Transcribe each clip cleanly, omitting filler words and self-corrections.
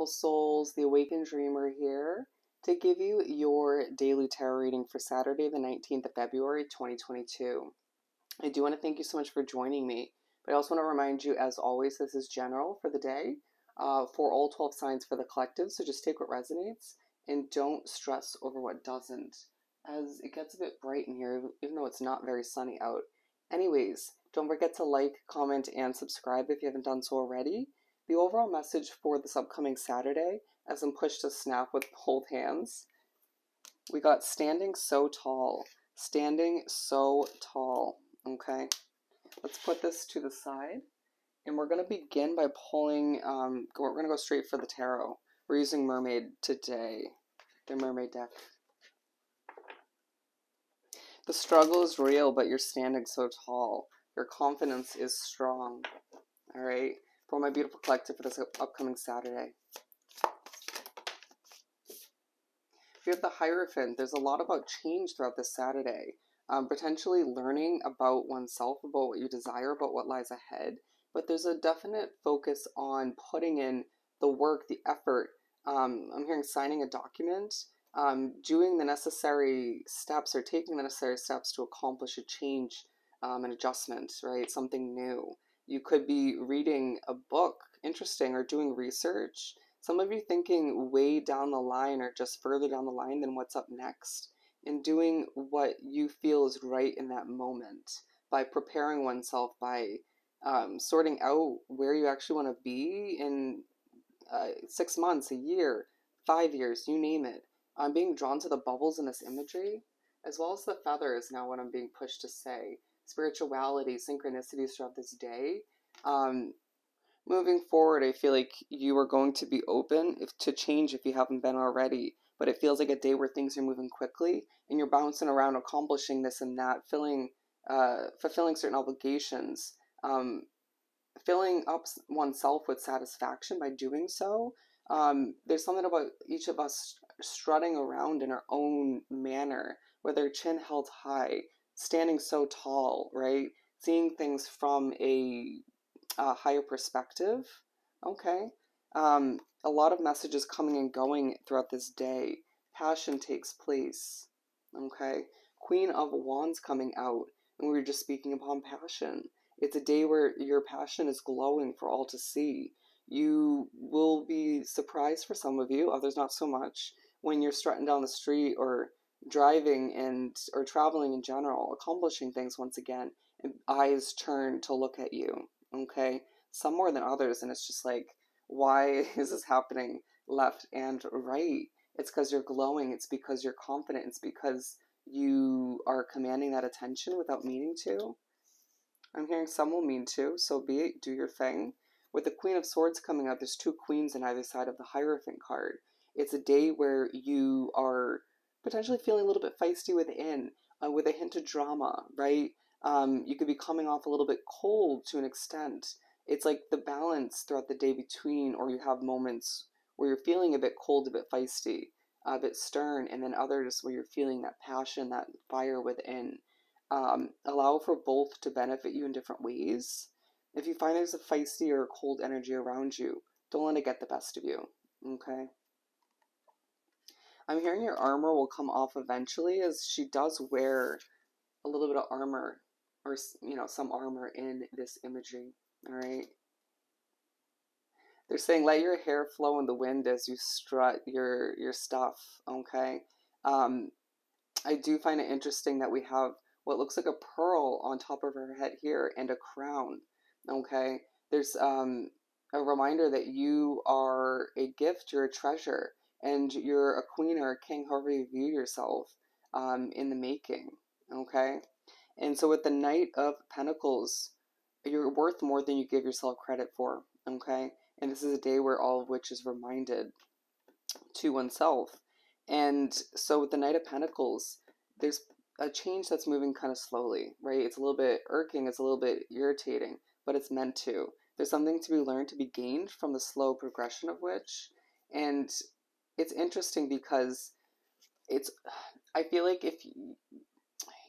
souls, the Awakened Dreamer here to give you your daily tarot reading for Saturday, the 19th of February, 2022. I do want to thank you so much for joining me, but I also want to remind you, as always, this is general for the day, for all 12 signs for the collective, so just take what resonates and don't stress over what doesn't, as it gets a bit bright in here, even though it's not very sunny out. Anyways, don't forget to like, comment, and subscribe if you haven't done so already. The overall message for this upcoming Saturday, as I'm pushed to snap with both hands, we got standing so tall. Standing so tall. Okay, let's put this to the side. And we're going to begin by pulling, we're going to go straight for the tarot. We're using Mermaid today, the Mermaid deck. The struggle is real, but you're standing so tall. Your confidence is strong. All right, for my beautiful collective for this upcoming Saturday. We have the Hierophant. There's a lot about change throughout this Saturday. Potentially learning about oneself, about what you desire, about what lies ahead. But there's a definite focus on putting in the work, the effort. I'm hearing signing a document, doing the necessary steps or taking the necessary steps to accomplish a change, an adjustment, right? Something new. You could be reading a book, interesting, or doing research. Some of you thinking way down the line or just further down the line than what's up next, and doing what you feel is right in that moment by preparing oneself, by sorting out where you actually want to be in 6 months, a year, 5 years, you name it. I'm being drawn to the bubbles in this imagery, as well as the feathers now, what I'm being pushed to say. Spirituality, synchronicities throughout this day. Moving forward, I feel like you are going to be open to change if you haven't been already, but it feels like a day where things are moving quickly and you're bouncing around accomplishing this and that, fulfilling certain obligations, filling up oneself with satisfaction by doing so. There's something about each of us strutting around in our own manner, with our chin held high, standing so tall, right? Seeing things from a higher perspective. Okay. A lot of messages coming and going throughout this day. Passion takes place. Okay. Queen of Wands coming out. And we were just speaking upon passion. It's a day where your passion is glowing for all to see. You will be surprised for some of you, others not so much, when you're strutting down the street or driving or traveling in general, accomplishing things once again, and eyes turn to look at you. Okay, some more than others, and it's just like, why is this happening left and right? It's because you're glowing, it's because you're confident, it's because you are commanding that attention without meaning to. I'm hearing some will mean to, so be it, do your thing. With the Queen of Swords coming out, there's two queens on either side of the Hierophant card. It's a day where you are potentially feeling a little bit feisty within, with a hint of drama, right? You could be coming off a little bit cold to an extent. It's like the balance throughout the day between, or you have moments where you're feeling a bit cold, a bit feisty, a bit stern, and then others where you're feeling that passion, that fire within. Allow for both to benefit you in different ways. If you find there's a feisty or cold energy around you, don't let it get the best of you, okay? I'm hearing your armor will come off eventually, as she does wear a little bit of armor, or, you know, some armor in this imagery, all right? They're saying let your hair flow in the wind as you strut your stuff, okay? I do find it interesting that we have what looks like a pearl on top of her head here and a crown, okay? There's a reminder that you are a gift, you're a treasure, and you're a queen or a king, however you view yourself, in the making, okay? And so with the Knight of Pentacles, you're worth more than you give yourself credit for, okay? And this is a day where all of which is reminded to oneself. And so with the Knight of Pentacles, there's a change that's moving kind of slowly, right? It's a little bit irking, it's a little bit irritating, but it's meant to. There's something to be learned, to be gained from the slow progression of which. And it's interesting because I feel like if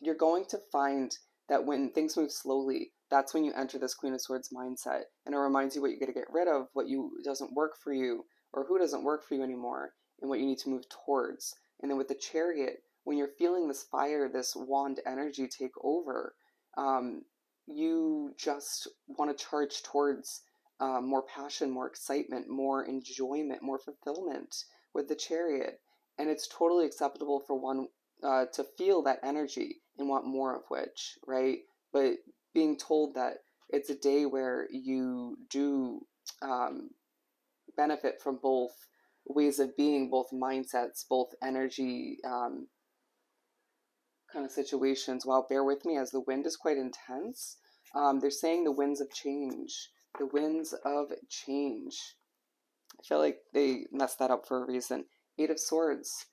you're going to find that when things move slowly, that's when you enter this Queen of Swords mindset. And it reminds you what you got to get rid of, what doesn't work for you, or who doesn't work for you anymore and what you need to move towards. And then with the Chariot, when you're feeling this fire, this wand energy take over, um, you just want to charge towards more passion, more excitement, more enjoyment, more fulfillment with the Chariot. And it's totally acceptable for one to feel that energy and want more of which, right? But being told that it's a day where you do um, benefit from both ways of being, both mindsets, both energy kind of situations. Wow, bear with me as the wind is quite intense. They're saying the winds of change. The winds of change. I feel like they messed that up for a reason. Eight of Swords.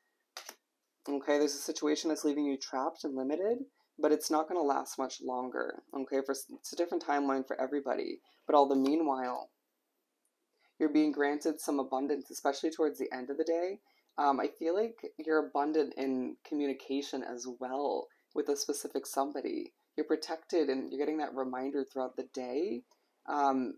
Okay, there's a situation that's leaving you trapped and limited, but it's not going to last much longer. Okay, it's a different timeline for everybody. But all the meanwhile, you're being granted some abundance, especially towards the end of the day. I feel like you're abundant in communication as well with a specific somebody. You're protected and you're getting that reminder throughout the day. Um,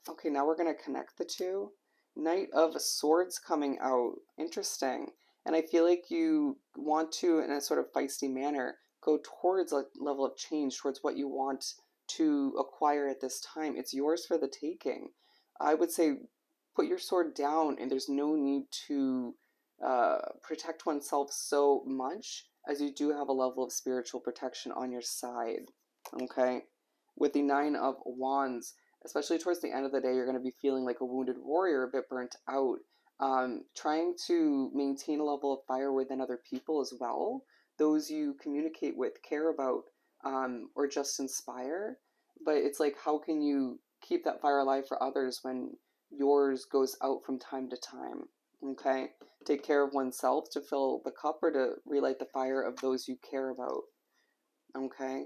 okay, now we're going to connect the two. Knight of Swords coming out. Interesting. And I feel like you want to, in a sort of feisty manner, go towards a level of change, towards what you want to acquire at this time. It's yours for the taking. I would say put your sword down, and there's no need to protect oneself so much, as you do have a level of spiritual protection on your side. Okay? With the Nine of Wands, especially towards the end of the day, you're going to be feeling like a wounded warrior, a bit burnt out. Trying to maintain a level of fire within other people as well, those you communicate with, care about, or just inspire. But it's like, how can you keep that fire alive for others when yours goes out from time to time? Okay? Take care of oneself to fill the cup or to relight the fire of those you care about. Okay?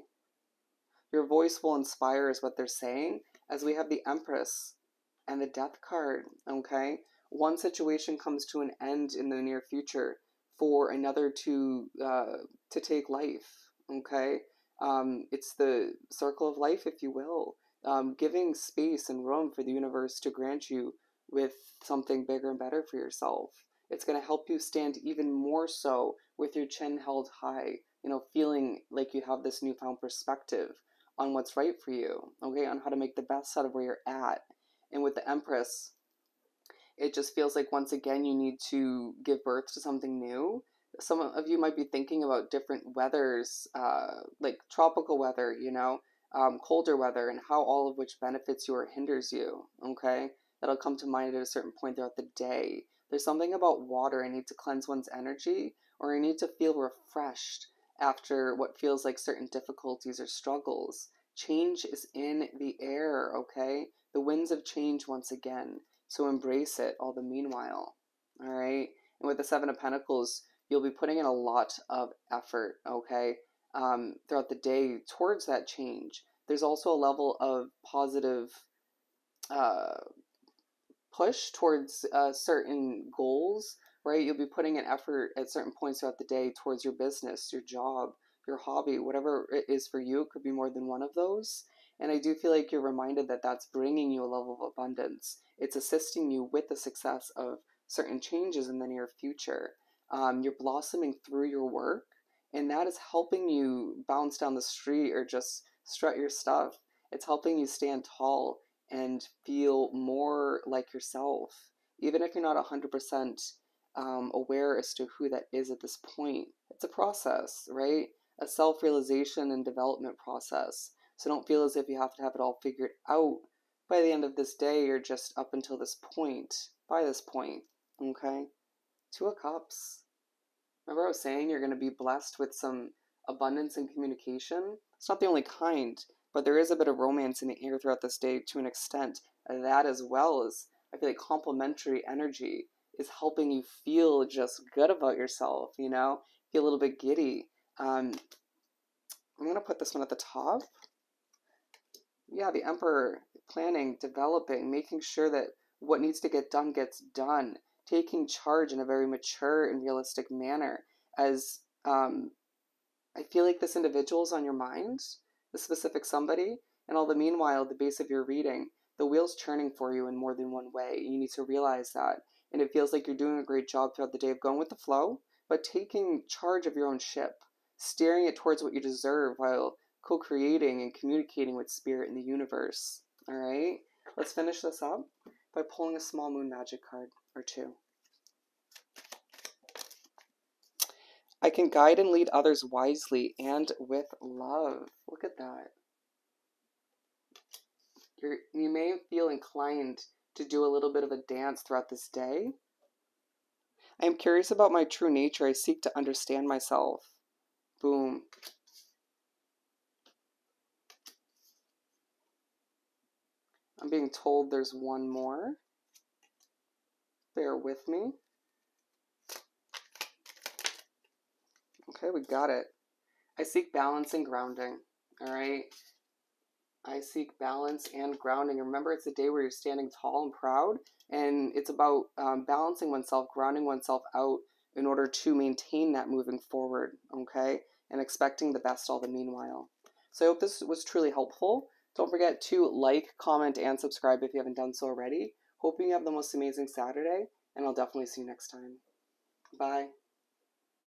Your voice will inspire, is what they're saying, as we have the Empress and the Death card. Okay? One situation comes to an end in the near future for another to take life. Okay? It's the circle of life, if you will, giving space and room for the universe to grant you with something bigger and better for yourself. It's going to help you stand even more so with your chin held high, feeling like you have this newfound perspective on what's right for you, okay, on how to make the best out of where you're at. And with the Empress, it just feels like once again you need to give birth to something new. Some of you might be thinking about different weathers, like tropical weather, colder weather, and how all of which benefits you or hinders you, okay? That'll come to mind at a certain point throughout the day. There's something about water. I need to cleanse one's energy, or I need to feel refreshed after what feels like certain difficulties or struggles. Change is in the air, okay? The winds of change once again. So embrace it all the meanwhile. All right. And with the Seven of Pentacles, you'll be putting in a lot of effort, okay, throughout the day towards that change. There's also a level of positive uh, push towards certain goals, right? You'll be putting an effort at certain points throughout the day towards your business, your job, your hobby, whatever it is for you. It could be more than one of those. And I do feel like you're reminded that that's bringing you a level of abundance. It's assisting you with the success of certain changes in the near future. You're blossoming through your work, and that is helping you bounce down the street or just strut your stuff. It's helping you stand tall and feel more like yourself, even if you're not 100% aware as to who that is at this point. It's a process, right? A self realization and development process. So don't feel as if you have to have it all figured out by the end of this day or just up until this point, by this point, okay? Two of Cups. Remember I was saying you're going to be blessed with some abundance in communication? It's not the only kind, but there is a bit of romance in the air throughout this day to an extent. And that, as well as, I feel like, complementary energy is helping you feel just good about yourself, feel a little bit giddy. I'm going to put this one at the top. Yeah, the Emperor, planning, developing, making sure that what needs to get done gets done, taking charge in a very mature and realistic manner. As I feel like this individual is on your mind, the specific somebody, and all the meanwhile, the base of your reading, the wheel's churning for you in more than one way. You need to realize that. and it feels like you're doing a great job throughout the day of going with the flow, but taking charge of your own ship, steering it towards what you deserve while co-creating and communicating with spirit in the universe. All right, let's finish this up by pulling a small moon magic card or two. I can guide and lead others wisely and with love. Look at that. You may feel inclined to do a little bit of a dance throughout this day. I am curious about my true nature. I seek to understand myself. Boom. I'm being told there's one more. Bear with me. Okay, we got it. I seek balance and grounding. All right. I seek balance and grounding. Remember, it's a day where you're standing tall and proud, and it's about balancing oneself, grounding oneself out in order to maintain that moving forward, okay? And expecting the best all the meanwhile. So I hope this was truly helpful. Don't forget to like, comment, and subscribe if you haven't done so already. Hoping you have the most amazing Saturday, and I'll definitely see you next time. Bye.